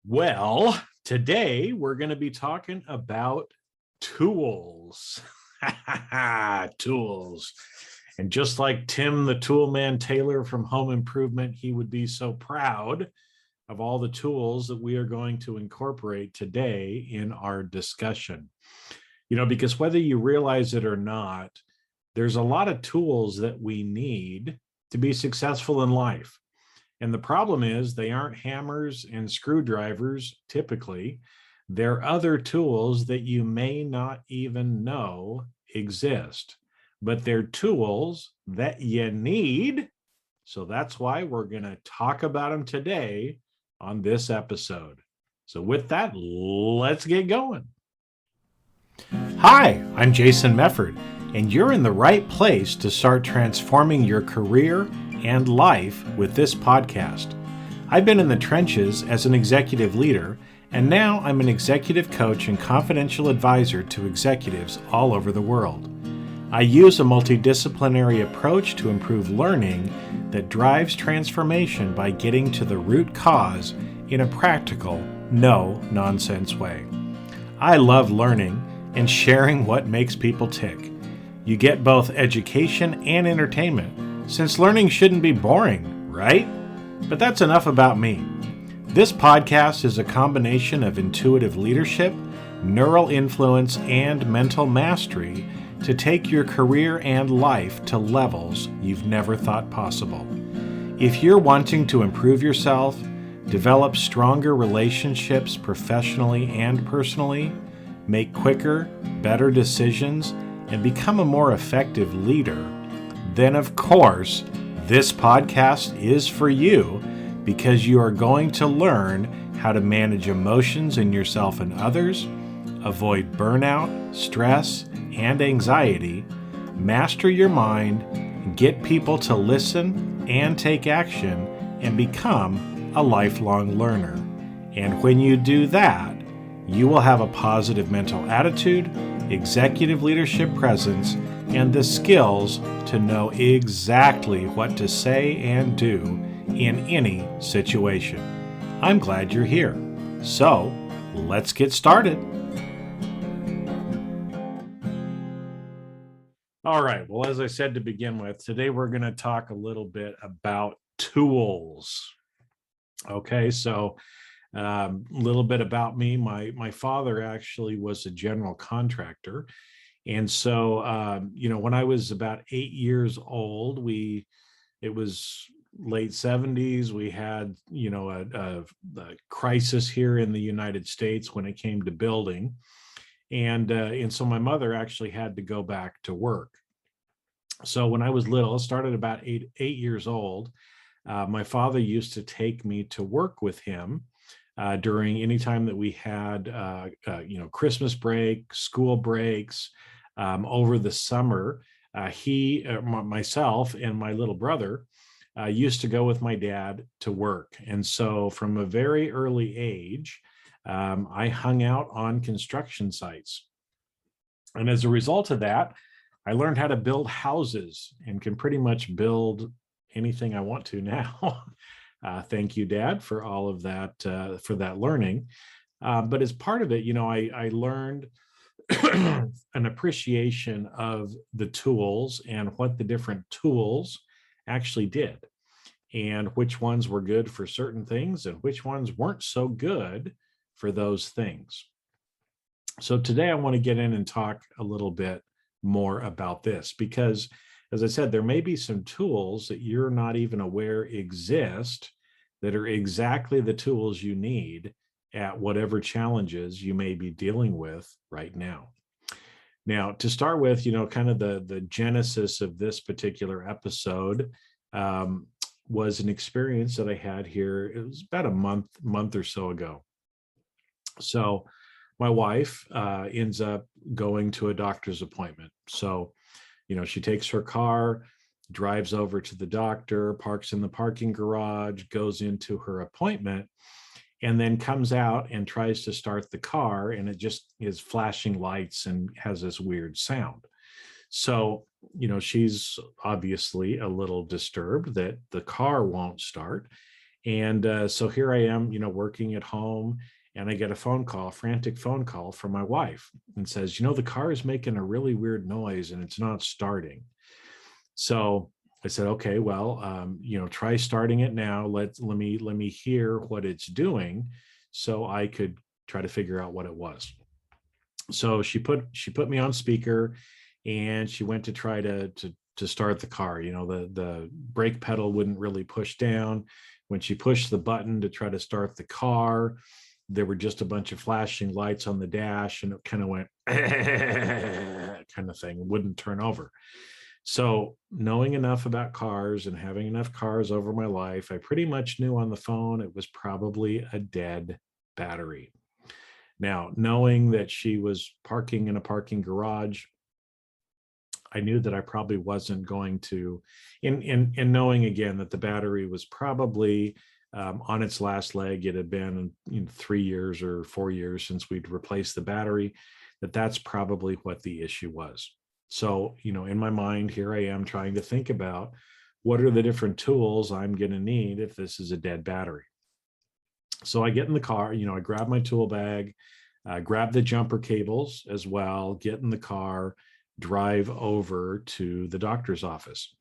Well, today we're going to be talking about tools. Tools. And just like Tim the Toolman Taylor from Home Improvement, he would be so proud of all the tools that we are going to incorporate today in our discussion. Because whether you realize it or not, there's a lot of tools that we need to be successful in life. And the problem is they aren't hammers and screwdrivers typically. They're other tools that you may not even know exist, but they're tools that you need. So that's why we're going to talk about them today on this episode. So with that, let's get going. Hi, I'm Jason Mefford, and you're in the right place to start transforming your career and life with this podcast. I've been in the trenches as an executive leader, and now I'm an executive coach and confidential advisor to executives all over the world. I use a multidisciplinary approach to improve learning that drives transformation by getting to the root cause in a practical, no-nonsense way. I love learning and sharing what makes people tick. You get both education and entertainment, since learning shouldn't be boring, right? But that's enough about me. This podcast is a combination of intuitive leadership, neural influence, and mental mastery to take your career and life to levels you've never thought possible. If you're wanting to improve yourself, develop stronger relationships professionally and personally, make quicker, better decisions, and become a more effective leader, then of course, this podcast is for you because you are going to learn how to manage emotions in yourself and others, avoid burnout, stress, and anxiety, master your mind, get people to listen and take action, and become a lifelong learner. And when you do that, you will have a positive mental attitude, executive leadership presence, and the skills to know exactly what to say and do in any situation. I'm glad you're here. So, let's get started. All right. Well, as I said to begin with, today we're going to talk a little bit about tools. Okay, so a little bit about me. My father actually was a general contractor. And so, when I was about 8 years old, it was late 70s. We had, a crisis here in the United States when it came to building. And so my mother actually had to go back to work. So when I was little, started about eight years old, my father used to take me to work with him during any time that we had, Christmas break, school breaks, over the summer. Myself, and my little brother used to go with my dad to work. And so from a very early age, I hung out on construction sites. And as a result of that, I learned how to build houses and can pretty much build anything I want to now. Thank you, Dad, for all of that, for that learning. But as part of it, I learned an appreciation of the tools and what the different tools actually did, and which ones were good for certain things and which ones weren't so good for those things. So today I want to get in and talk a little bit more about this because, as I said, there may be some tools that you're not even aware exist that are exactly the tools you need at whatever challenges you may be dealing with right now. Now, to start with, kind of the genesis of this particular episode was an experience that I had here. It was about a month or so ago. So my wife ends up going to a doctor's appointment. So, she takes her car, drives over to the doctor, parks in the parking garage, goes into her appointment, and then comes out and tries to start the car, and it just is flashing lights and has this weird sound. So, she's obviously a little disturbed that the car won't start. And so here I am, working at home, and I get a frantic phone call from my wife, and says, the car is making a really weird noise and it's not starting. So I said, okay, well, try starting it now. Let me hear what it's doing, so I could try to figure out what it was. So she put me on speaker, and she went to try to start the car. The brake pedal wouldn't really push down. When she pushed the button to try to start the car, there were just a bunch of flashing lights on the dash, and it kind of went kind of thing, wouldn't turn over. So, knowing enough about cars and having enough cars over my life, I pretty much knew on the phone it was probably a dead battery. Now, knowing that she was parking in a parking garage, I knew that I probably wasn't going to, in knowing again that the battery was probably on its last leg. It had been 3 years or 4 years since we'd replaced the battery, that's probably what the issue was. So, in my mind, here I am trying to think about what are the different tools I'm going to need if this is a dead battery. So I get in the car, I grab my tool bag, grab the jumper cables as well, get in the car, drive over to the doctor's office.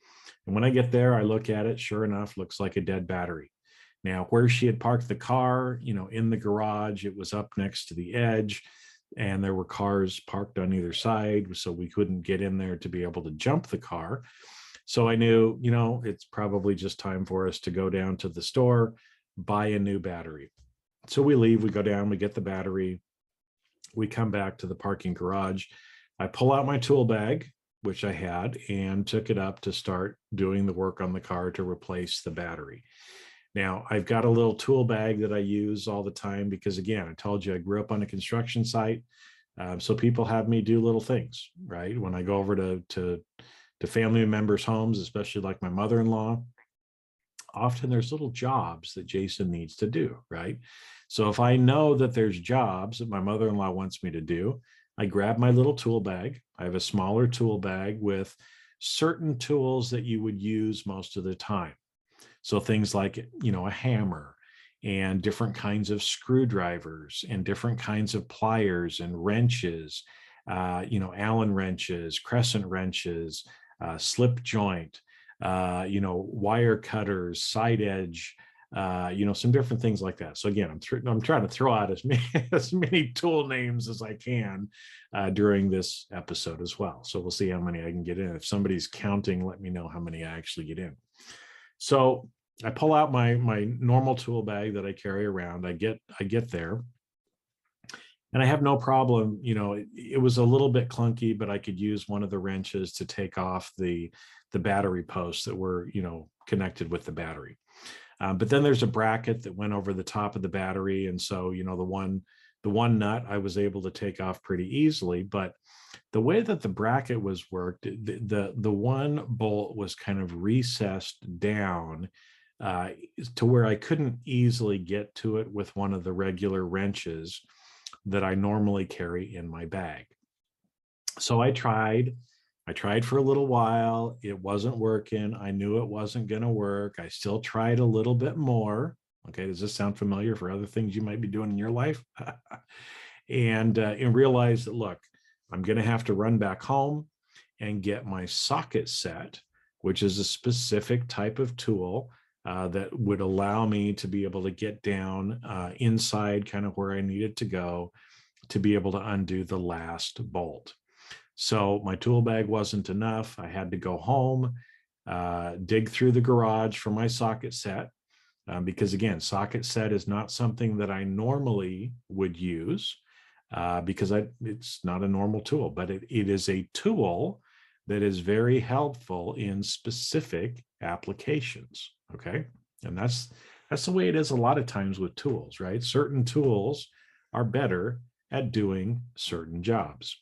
And when I get there, I look at it, sure enough, looks like a dead battery. Now, where she had parked the car, in the garage, it was up next to the edge, and there were cars parked on either side, so we couldn't get in there to be able to jump the car. So I knew, it's probably just time for us to go down to the store, buy a new battery. So we leave, we go down, we get the battery, we come back to the parking garage. I pull out my tool bag, which I had, and took it up to start doing the work on the car to replace the battery. Now, I've got a little tool bag that I use all the time because, again, I told you I grew up on a construction site. So people have me do little things, right? When I go over to family members' homes, especially like my mother-in-law, often there's little jobs that Jason needs to do, right? So if I know that there's jobs that my mother-in-law wants me to do, I grab my little tool bag. I have a smaller tool bag with certain tools that you would use most of the time. So things like, a hammer and different kinds of screwdrivers and different kinds of pliers and wrenches, Allen wrenches, crescent wrenches, slip joint, wire cutters, side edge, some different things like that. So again, I'm trying to throw out as many tool names as I can during this episode as well. So we'll see how many I can get in. If somebody's counting, let me know how many I actually get in. So I pull out my normal tool bag that I carry around. I get there, and I have no problem. It was a little bit clunky, but I could use one of the wrenches to take off the battery posts that were connected with the battery. But then there's a bracket that went over the top of the battery, and so the one nut I was able to take off pretty easily. But the way that the bracket was worked, the one bolt was kind of recessed down to where I couldn't easily get to it with one of the regular wrenches that I normally carry in my bag. So I tried for a little while. It wasn't working. I knew it wasn't going to work. I still tried a little bit more. Okay, does this sound familiar for other things you might be doing in your life? and realized that, look, I'm going to have to run back home and get my socket set, which is a specific type of tool that would allow me to be able to get down inside kind of where I needed to go to be able to undo the last bolt. So my tool bag wasn't enough. I had to go home, dig through the garage for my socket set, because again, socket set is not something that I normally would use because it's not a normal tool, but it is a tool that is very helpful in specific applications. Okay. And that's the way it is a lot of times with tools, right? Certain tools are better at doing certain jobs.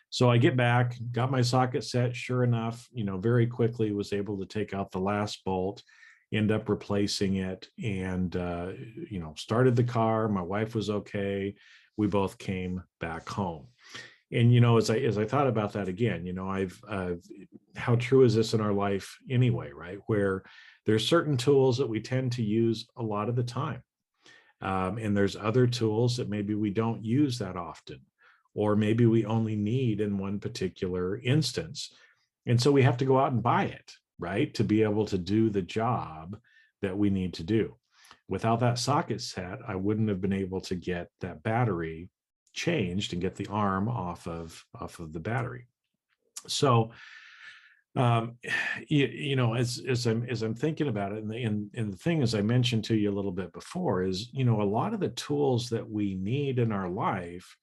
So I get back, got my socket set, sure enough, very quickly was able to take out the last bolt, end up replacing it, and, started the car. My wife was okay. We both came back home. And, as I thought about that again, how true is this in our life anyway, right? Where There's certain tools that we tend to use a lot of the time. And there's other tools that maybe we don't use that often, or maybe we only need in one particular instance. And so we have to go out and buy it, right, to be able to do the job that we need to do. Without that socket set, I wouldn't have been able to get that battery changed and get the arm off of the battery. So um, as I'm thinking about it, and the thing, as I mentioned to you a little bit before, is a lot of the tools that we need in our life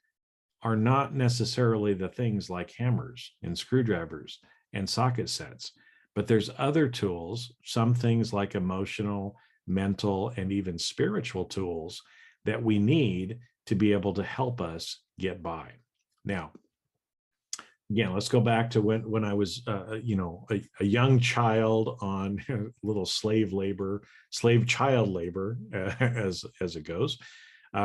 are not necessarily the things like hammers and screwdrivers and socket sets, but there's other tools, some things like emotional, mental, and even spiritual tools that we need to be able to help us get by. Now, again, let's go back to when I was, a young child on little slave child labor, as it goes,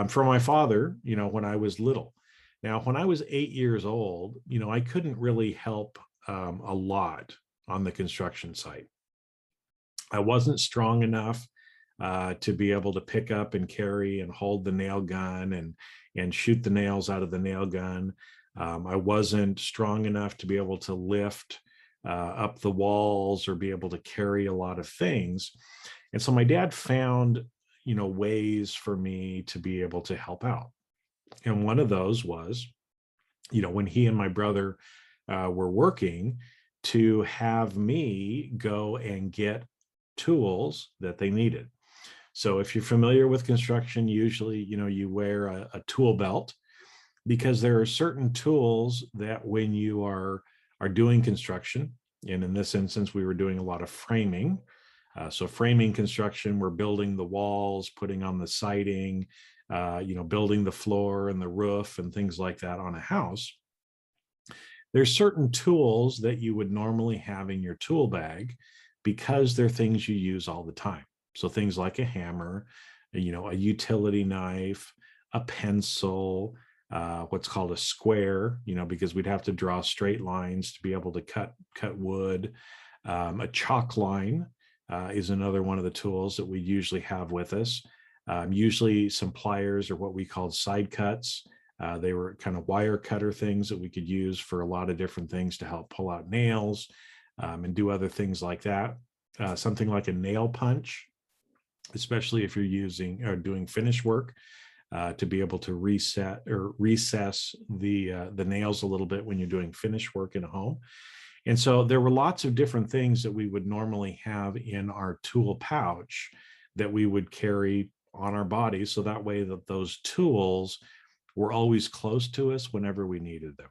from my father, when I was little. Now, when I was 8 years old, I couldn't really help a lot on the construction site. I wasn't strong enough to be able to pick up and carry and hold the nail gun and shoot the nails out of the nail gun. I wasn't strong enough to be able to lift up the walls or be able to carry a lot of things. And so my dad found, ways for me to be able to help out. And one of those was, when he and my brother were working, to have me go and get tools that they needed. So if you're familiar with construction, usually, you wear a tool belt, because there are certain tools that when you are doing construction, and in this instance, we were doing a lot of framing. So framing construction, we're building the walls, putting on the siding, building the floor and the roof and things like that on a house. There's certain tools that you would normally have in your tool bag because they're things you use all the time. So things like a hammer, a utility knife, a pencil, what's called a square, because we'd have to draw straight lines to be able to cut wood. A chalk line is another one of the tools that we usually have with us. Usually some pliers, or what we called side cuts. They were kind of wire cutter things that we could use for a lot of different things to help pull out nails and do other things like that. Something like a nail punch, especially if you're using or doing finish work, to be able to reset or recess the nails a little bit when you're doing finish work in a home. And so there were lots of different things that we would normally have in our tool pouch that we would carry on our body, so that way that those tools were always close to us whenever we needed them.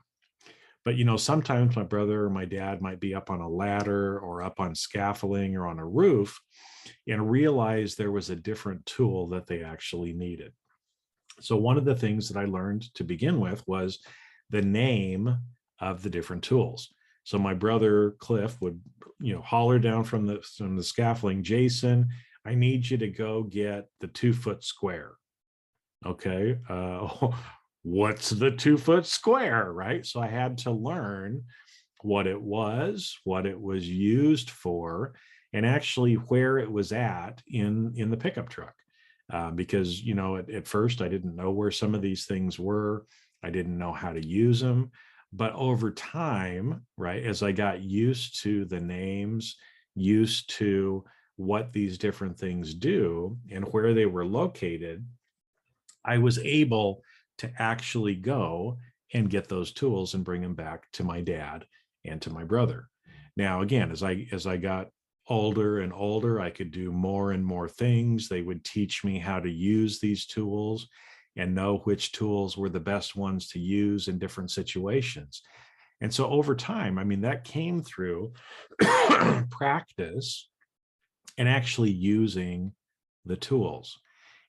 But sometimes my brother or my dad might be up on a ladder or up on scaffolding or on a roof and realize there was a different tool that they actually needed. So one of the things that I learned to begin with was the name of the different tools. So my brother Cliff would, holler down from the scaffolding, "Jason, I need you to go get the 2-foot square." Okay, what's the 2-foot square, right? So I had to learn what it was used for, and actually where it was at in the pickup truck. Because, at first I didn't know where some of these things were. I didn't know how to use them. But over time, right, as I got used to the names, used to what these different things do and where they were located, I was able to actually go and get those tools and bring them back to my dad and to my brother. Now, again, as I got older and older, I could do more and more things. They would teach me how to use these tools and know which tools were the best ones to use in different situations. And so over time, I mean, that came through practice and actually using the tools.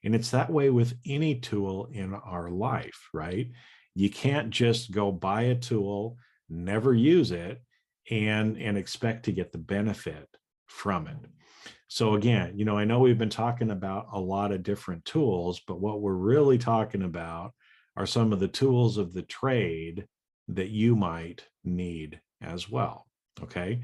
And it's that way with any tool in our life, right? You can't just go buy a tool, never use it, and expect to get the benefit from it. So again, I know we've been talking about a lot of different tools, but what we're really talking about are some of the tools of the trade that you might need as well. Okay.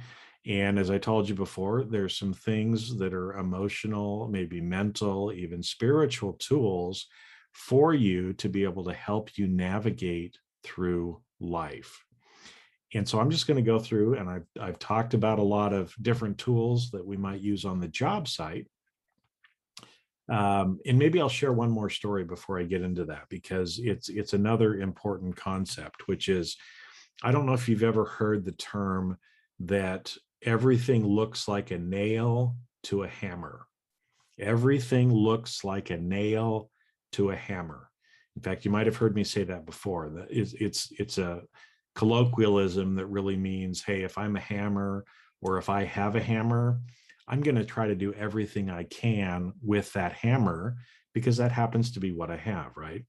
And as I told you before, there's some things that are emotional, maybe mental, even spiritual tools for you to be able to help you navigate through life. And so I'm just going to go through, and I've talked about a lot of different tools that we might use on the job site. And maybe I'll share one more story before I get into that, because it's another important concept, which is, I don't know if you've ever heard the term that everything looks like a nail to a hammer. Everything looks like a nail to a hammer. In fact, you might have heard me say that before. That it's a colloquialism that really means, hey, if I'm a hammer, or if I have a hammer, I'm going to try to do everything I can with that hammer, because that happens to be what I have, right?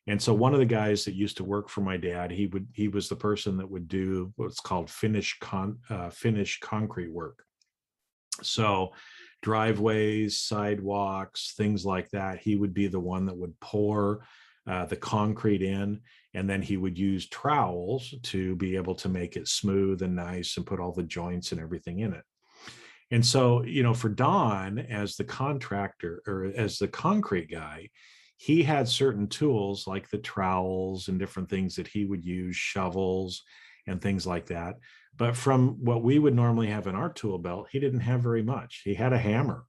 And so one of the guys that used to work for my dad, he was the person that would do what's called finish concrete work. So driveways, sidewalks, things like that. He would be the one that would pour the concrete in, and then he would use trowels to be able to make it smooth and nice and put all the joints and everything in it. And so, for Don, as the contractor, or as the concrete guy, he had certain tools like the trowels and different things that he would use, shovels and things like that. But from what we would normally have in our tool belt, he didn't have very much. He had a hammer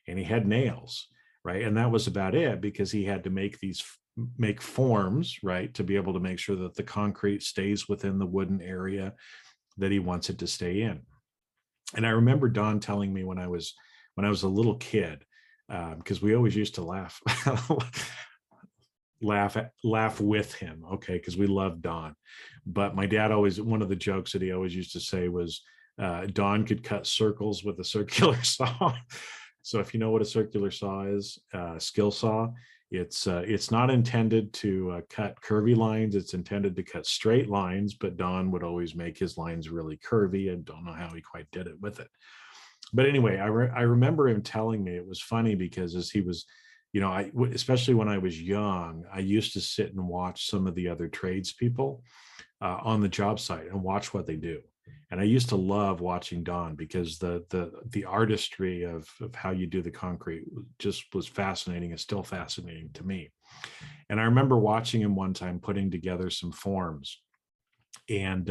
and he had nails, right? And that was about it, because he had to make forms, right, to be able to make sure that the concrete stays within the wooden area that he wants it to stay in. And I remember Don telling me when I was a little kid, because we always used to laugh with him, okay, because we loved Don. But my dad always, one of the jokes that he always used to say was, Don could cut circles with a circular saw. So if you know what a circular saw is, skill saw, it's not intended to cut curvy lines. It's intended to cut straight lines, but Don would always make his lines really curvy. I don't know how he quite did it with it. But anyway, I remember him telling me, it was funny because as he was, especially when I was young, I used to sit and watch some of the other tradespeople on the job site and watch what they do. And I used to love watching Don, because the artistry of how you do the concrete just was fascinating. It's still fascinating to me. And I remember watching him one time putting together some forms, and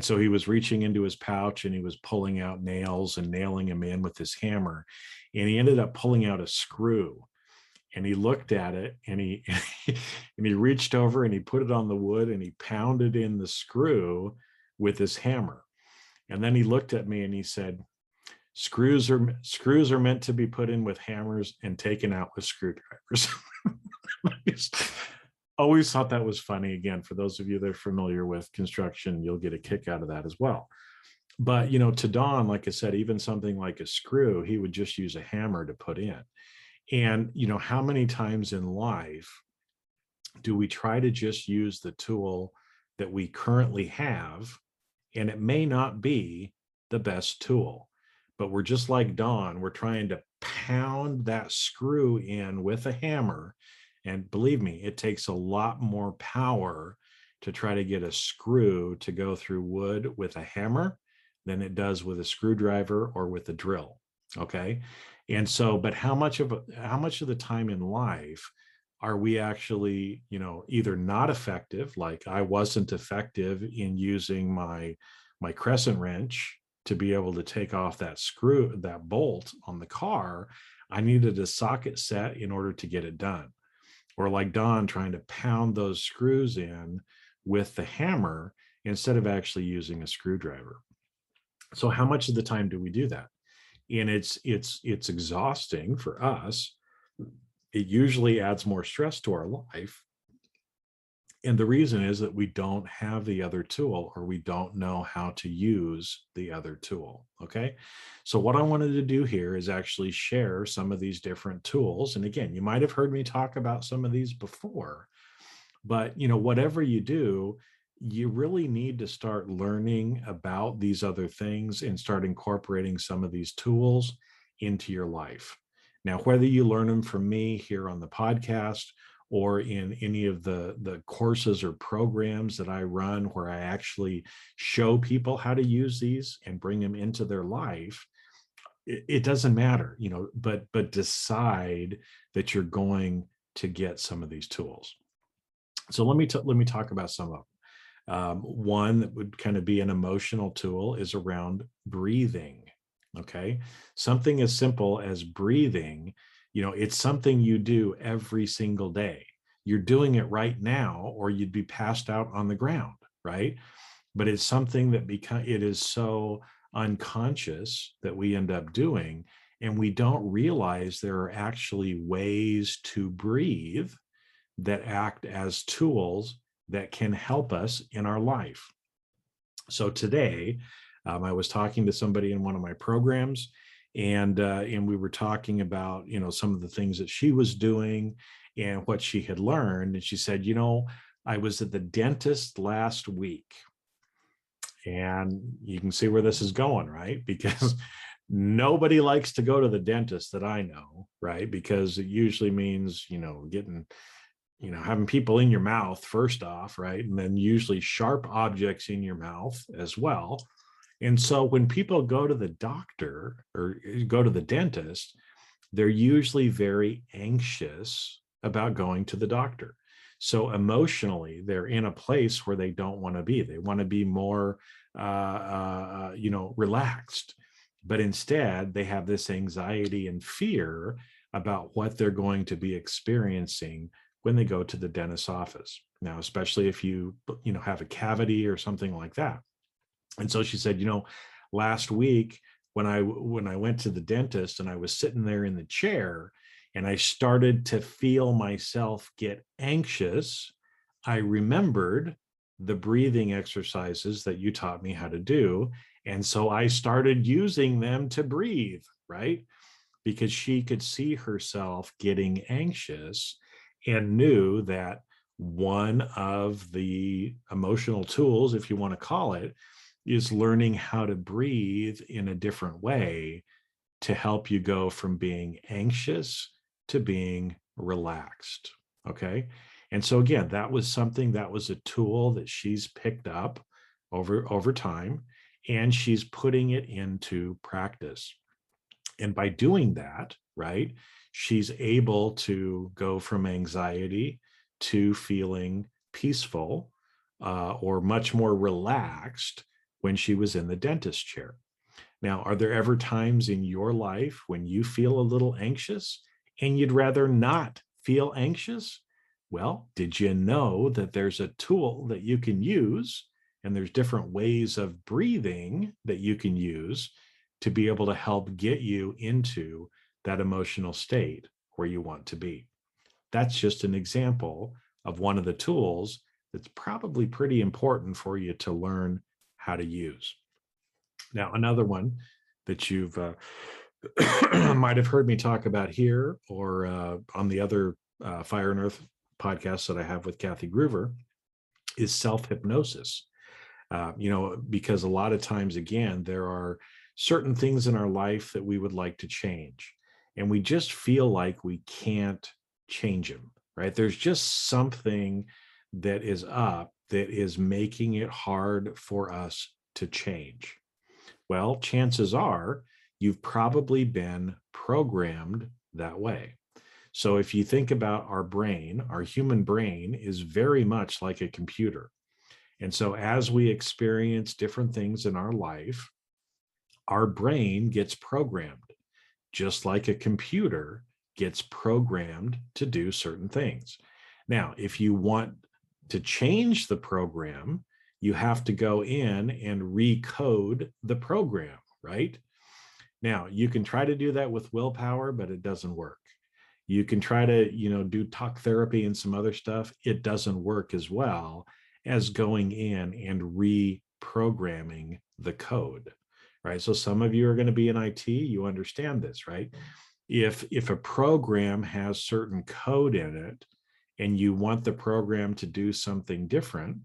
so he was reaching into his pouch and he was pulling out nails and nailing them in with his hammer, and he ended up pulling out a screw. And he looked at it, and he and he reached over and he put it on the wood and he pounded in the screw with his hammer. And then he looked at me and he said, screws are meant to be put in with hammers and taken out with screwdrivers. Always thought that was funny. Again, for those of you that are familiar with construction, you'll get a kick out of that as well. But, to Don, like I said, even something like a screw, he would just use a hammer to put in. And, how many times in life do we try to just use the tool that we currently have, and it may not be the best tool, but we're just like Don, we're trying to pound that screw in with a hammer. And believe me, it takes a lot more power to try to get a screw to go through wood with a hammer than it does with a screwdriver or with a drill. Okay. And so, but how much of the time in life are we actually, either not effective, like I wasn't effective in using my crescent wrench to be able to take off that screw, that bolt on the car. I needed a socket set in order to get it done. Or like Don, trying to pound those screws in with the hammer instead of actually using a screwdriver. So how much of the time do we do that? And it's exhausting for us. It usually adds more stress to our life. And the reason is that we don't have the other tool, or we don't know how to use the other tool. Okay. So what I wanted to do here is actually share some of these different tools. And again, you might have heard me talk about some of these before, but whatever you do, you really need to start learning about these other things and start incorporating some of these tools into your life. Now, whether you learn them from me here on the podcast, or in any of the courses or programs that I run where I actually show people how to use these and bring them into their life, it doesn't matter, but decide that you're going to get some of these tools. So let me talk about some of them. One that would kind of be an emotional tool is around breathing. Okay. Something as simple as breathing, it's something you do every single day. You're doing it right now, or you'd be passed out on the ground, right? But it's something that it is so unconscious that we end up doing, and we don't realize there are actually ways to breathe that act as tools that can help us in our life. So today, I was talking to somebody in one of my programs, and we were talking about some of the things that she was doing and what she had learned. And she said, I was at the dentist last week, and you can see where this is going, right? Because nobody likes to go to the dentist that I know, right? Because it usually means getting having people in your mouth first off, right? And then usually sharp objects in your mouth as well. And so when people go to the doctor or go to the dentist, they're usually very anxious about going to the doctor. So emotionally, they're in a place where they don't want to be. They want to be more, relaxed. But instead, they have this anxiety and fear about what they're going to be experiencing when they go to the dentist's office. Now, especially if you have a cavity or something like that. And so she said, last week when I went to the dentist and I was sitting there in the chair and I started to feel myself get anxious, I remembered the breathing exercises that you taught me how to do. And so I started using them to breathe, right? Because she could see herself getting anxious and knew that one of the emotional tools, if you want to call it, is learning how to breathe in a different way to help you go from being anxious to being relaxed. Okay. And so again, that was a tool that she's picked up over time, and she's putting it into practice. And by doing that, right, she's able to go from anxiety to feeling peaceful or much more relaxed when she was in the dentist chair. Now, are there ever times in your life when you feel a little anxious and you'd rather not feel anxious? Well, did you know that there's a tool that you can use, and there's different ways of breathing that you can use to be able to help get you into that emotional state where you want to be? That's just an example of one of the tools that's probably pretty important for you to learn how to use. Now, another one that you've might have heard me talk about here or on the other Fire and Earth podcasts that I have with Kathy Groover is self-hypnosis. Because a lot of times, again, there are certain things in our life that we would like to change, and we just feel like we can't change them, right? There's just something that is up that is making it hard for us to change. Well, chances are you've probably been programmed that way. So if you think about our brain, our human brain is very much like a computer. And so as we experience different things in our life, our brain gets programmed, just like a computer gets programmed to do certain things. Now, if you want to change the program, you have to go in and recode the program, right? Now, you can try to do that with willpower, but it doesn't work. You can try to, do talk therapy and some other stuff. It doesn't work as well as going in and reprogramming the code, right? So some of you are going to be in IT, you understand this, right? If a program has certain code in it and you want the program to do something different,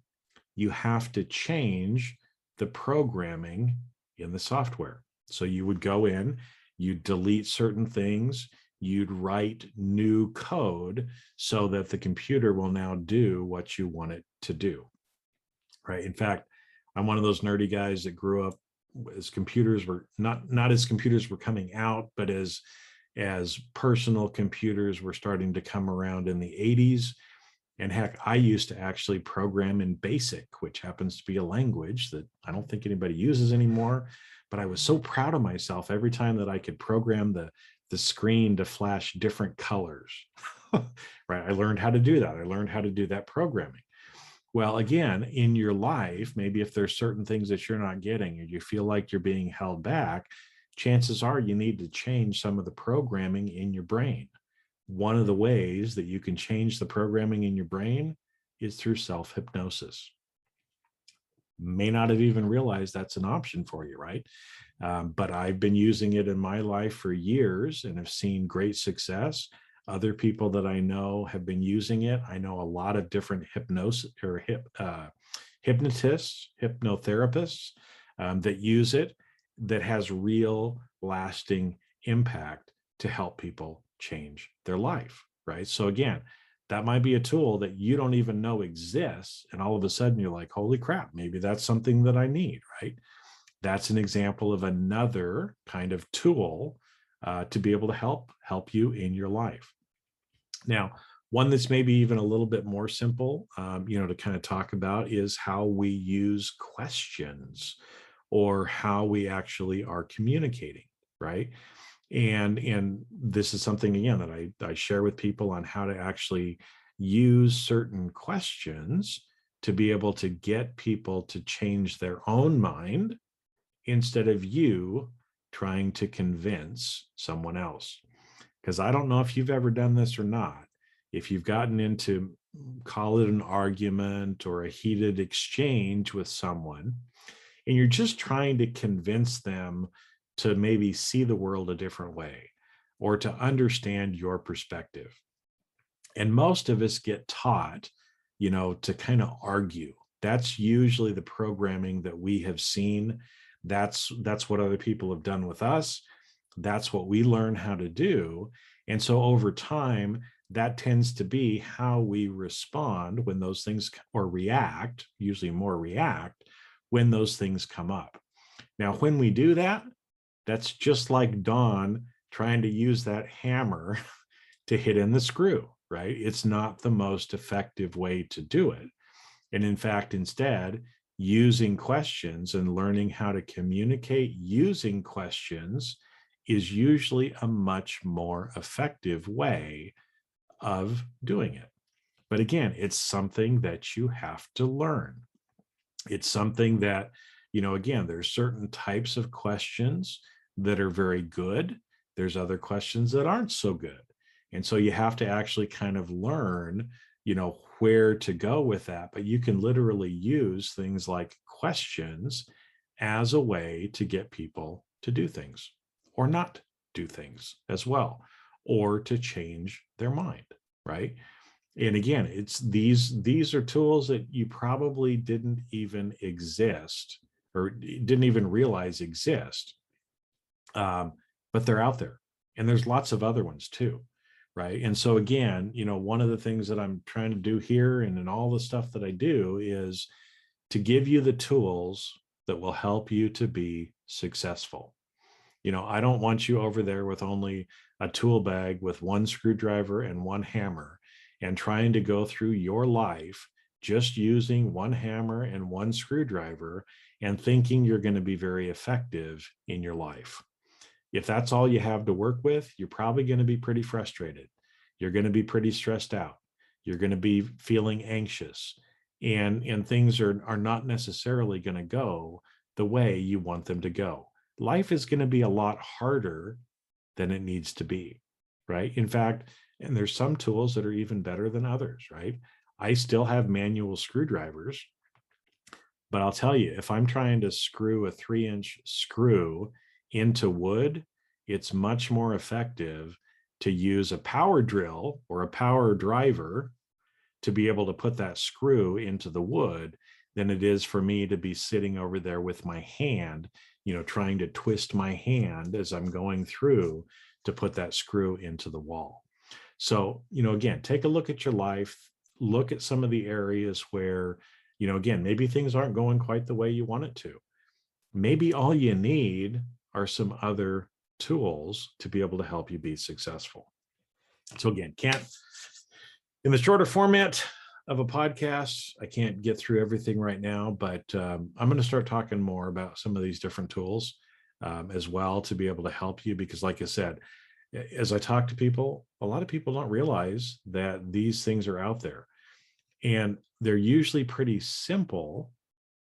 you have to change the programming in the software. So you would go in, you delete certain things, you'd write new code so that the computer will now do what you want it to do, right? In fact, I'm one of those nerdy guys that grew up as computers were not as computers were coming out, but as personal computers were starting to come around in the 80s. And heck, I used to actually program in BASIC, which happens to be a language that I don't think anybody uses anymore. But I was so proud of myself every time that I could program the screen to flash different colors. Right? I learned how to do that. I learned how to do that programming. Well, again, in your life, maybe if there's certain things that you're not getting or you feel like you're being held back, chances are you need to change some of the programming in your brain. One of the ways that you can change the programming in your brain is through self-hypnosis. May not have even realized that's an option for you, right? But I've been using it in my life for years and have seen great success. Other people that I know have been using it. I know a lot of different hypnosis or hypnotists, hypnotherapists that use it, that has real lasting impact to help people change their life, right? So again, that might be a tool that you don't even know exists. And all of a sudden you're like, holy crap, maybe that's something that I need, right? That's an example of another kind of tool to be able to help you in your life. Now, one that's maybe even a little bit more simple, to kind of talk about is how we use questions or how we actually are communicating, right? And this is something, again, that I share with people on how to actually use certain questions to be able to get people to change their own mind instead of you trying to convince someone else. Because I don't know if you've ever done this or not. If you've gotten into, call it an argument or a heated exchange with someone, and you're just trying to convince them to maybe see the world a different way or to understand your perspective. And most of us get taught, to kind of argue. That's usually the programming that we have seen. That's what other people have done with us. That's what we learn how to do. And so over time, that tends to be how we respond when those things, or react, usually more react, when those things come up. Now, when we do that, that's just like Don trying to use that hammer to hit in the screw, right? It's not the most effective way to do it. And in fact, instead, using questions and learning how to communicate using questions is usually a much more effective way of doing it. But again, it's something that you have to learn. It's something that, again, there's certain types of questions that are very good. There's other questions that aren't so good. And so you have to actually kind of learn, where to go with that. But you can literally use things like questions as a way to get people to do things or not do things as well, or to change their mind, right? And again, it's these are tools that you probably didn't even exist or didn't even realize exist, but they're out there, and there's lots of other ones too, right? And so again, one of the things that I'm trying to do here and in all the stuff that I do is to give you the tools that will help you to be successful. I don't want you over there with only a tool bag with one screwdriver and one hammer and trying to go through your life just using one hammer and one screwdriver and thinking you're going to be very effective in your life. If that's all you have to work with, you're probably going to be pretty frustrated. You're going to be pretty stressed out. You're going to be feeling anxious, and things are not necessarily going to go the way you want them to go. Life is going to be a lot harder than it needs to be, right? In fact, and there's some tools that are even better than others, right? I still have manual screwdrivers, but I'll tell you, if I'm trying to screw a 3-inch screw into wood, it's much more effective to use a power drill or a power driver to be able to put that screw into the wood than it is for me to be sitting over there with my hand, trying to twist my hand as I'm going through to put that screw into the wall. So, again, take a look at your life, look at some of the areas where, again, maybe things aren't going quite the way you want it to. Maybe all you need are some other tools to be able to help you be successful. So again, in the shorter format of a podcast, I can't get through everything right now, but I'm going to start talking more about some of these different tools as well to be able to help you, because like I said, as I talk to people, a lot of people don't realize that these things are out there, and they're usually pretty simple.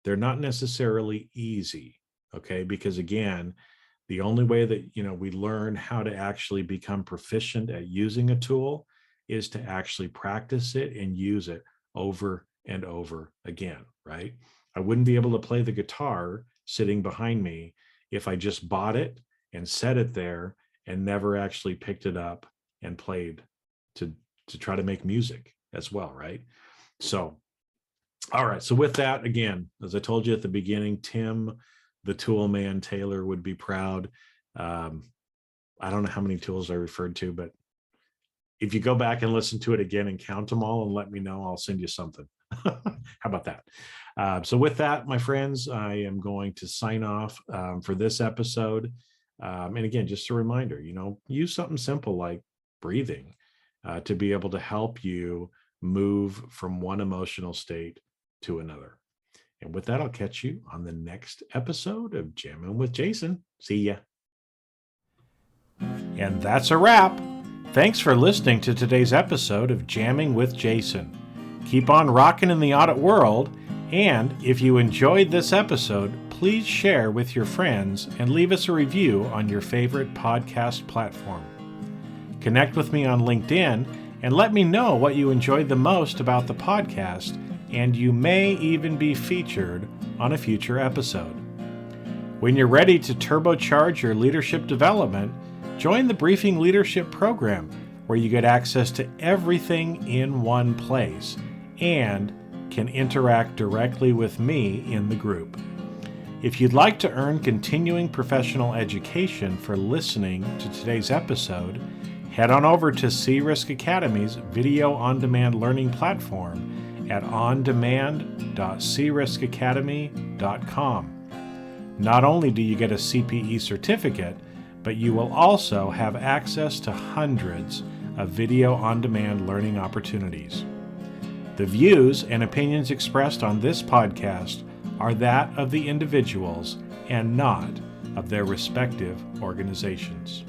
They're not necessarily easy, okay? Because again, the only way that, we learn how to actually become proficient at using a tool is to actually practice it and use it over and over again, right? I wouldn't be able to play the guitar sitting behind me if I just bought it and set it there and never actually picked it up and played to try to make music as well, right? So, all right. So with that, again, as I told you at the beginning, Tim, the tool man Taylor, would be proud. I don't know how many tools I referred to, but if you go back and listen to it again and count them all and let me know, I'll send you something. How about that? So with that, my friends, I am going to sign off for this episode. And again, just a reminder, use something simple like breathing to be able to help you move from one emotional state to another. And with that, I'll catch you on the next episode of Jamming with Jason. See ya. And that's a wrap. Thanks for listening to today's episode of Jamming with Jason. Keep on rocking in the audit world, and if you enjoyed this episode, please share with your friends and leave us a review on your favorite podcast platform. Connect with me on LinkedIn and let me know what you enjoyed the most about the podcast, and you may even be featured on a future episode. When you're ready to turbocharge your leadership development, join the Briefing Leadership Program, where you get access to everything in one place and can interact directly with me in the group. If you'd like to earn continuing professional education for listening to today's episode, head on over to C-Risk Academy's video on-demand learning platform at ondemand.criskacademy.com. Not only do you get a CPE certificate, but you will also have access to hundreds of video on-demand learning opportunities. The views and opinions expressed on this podcast are that of the individuals and not of their respective organizations.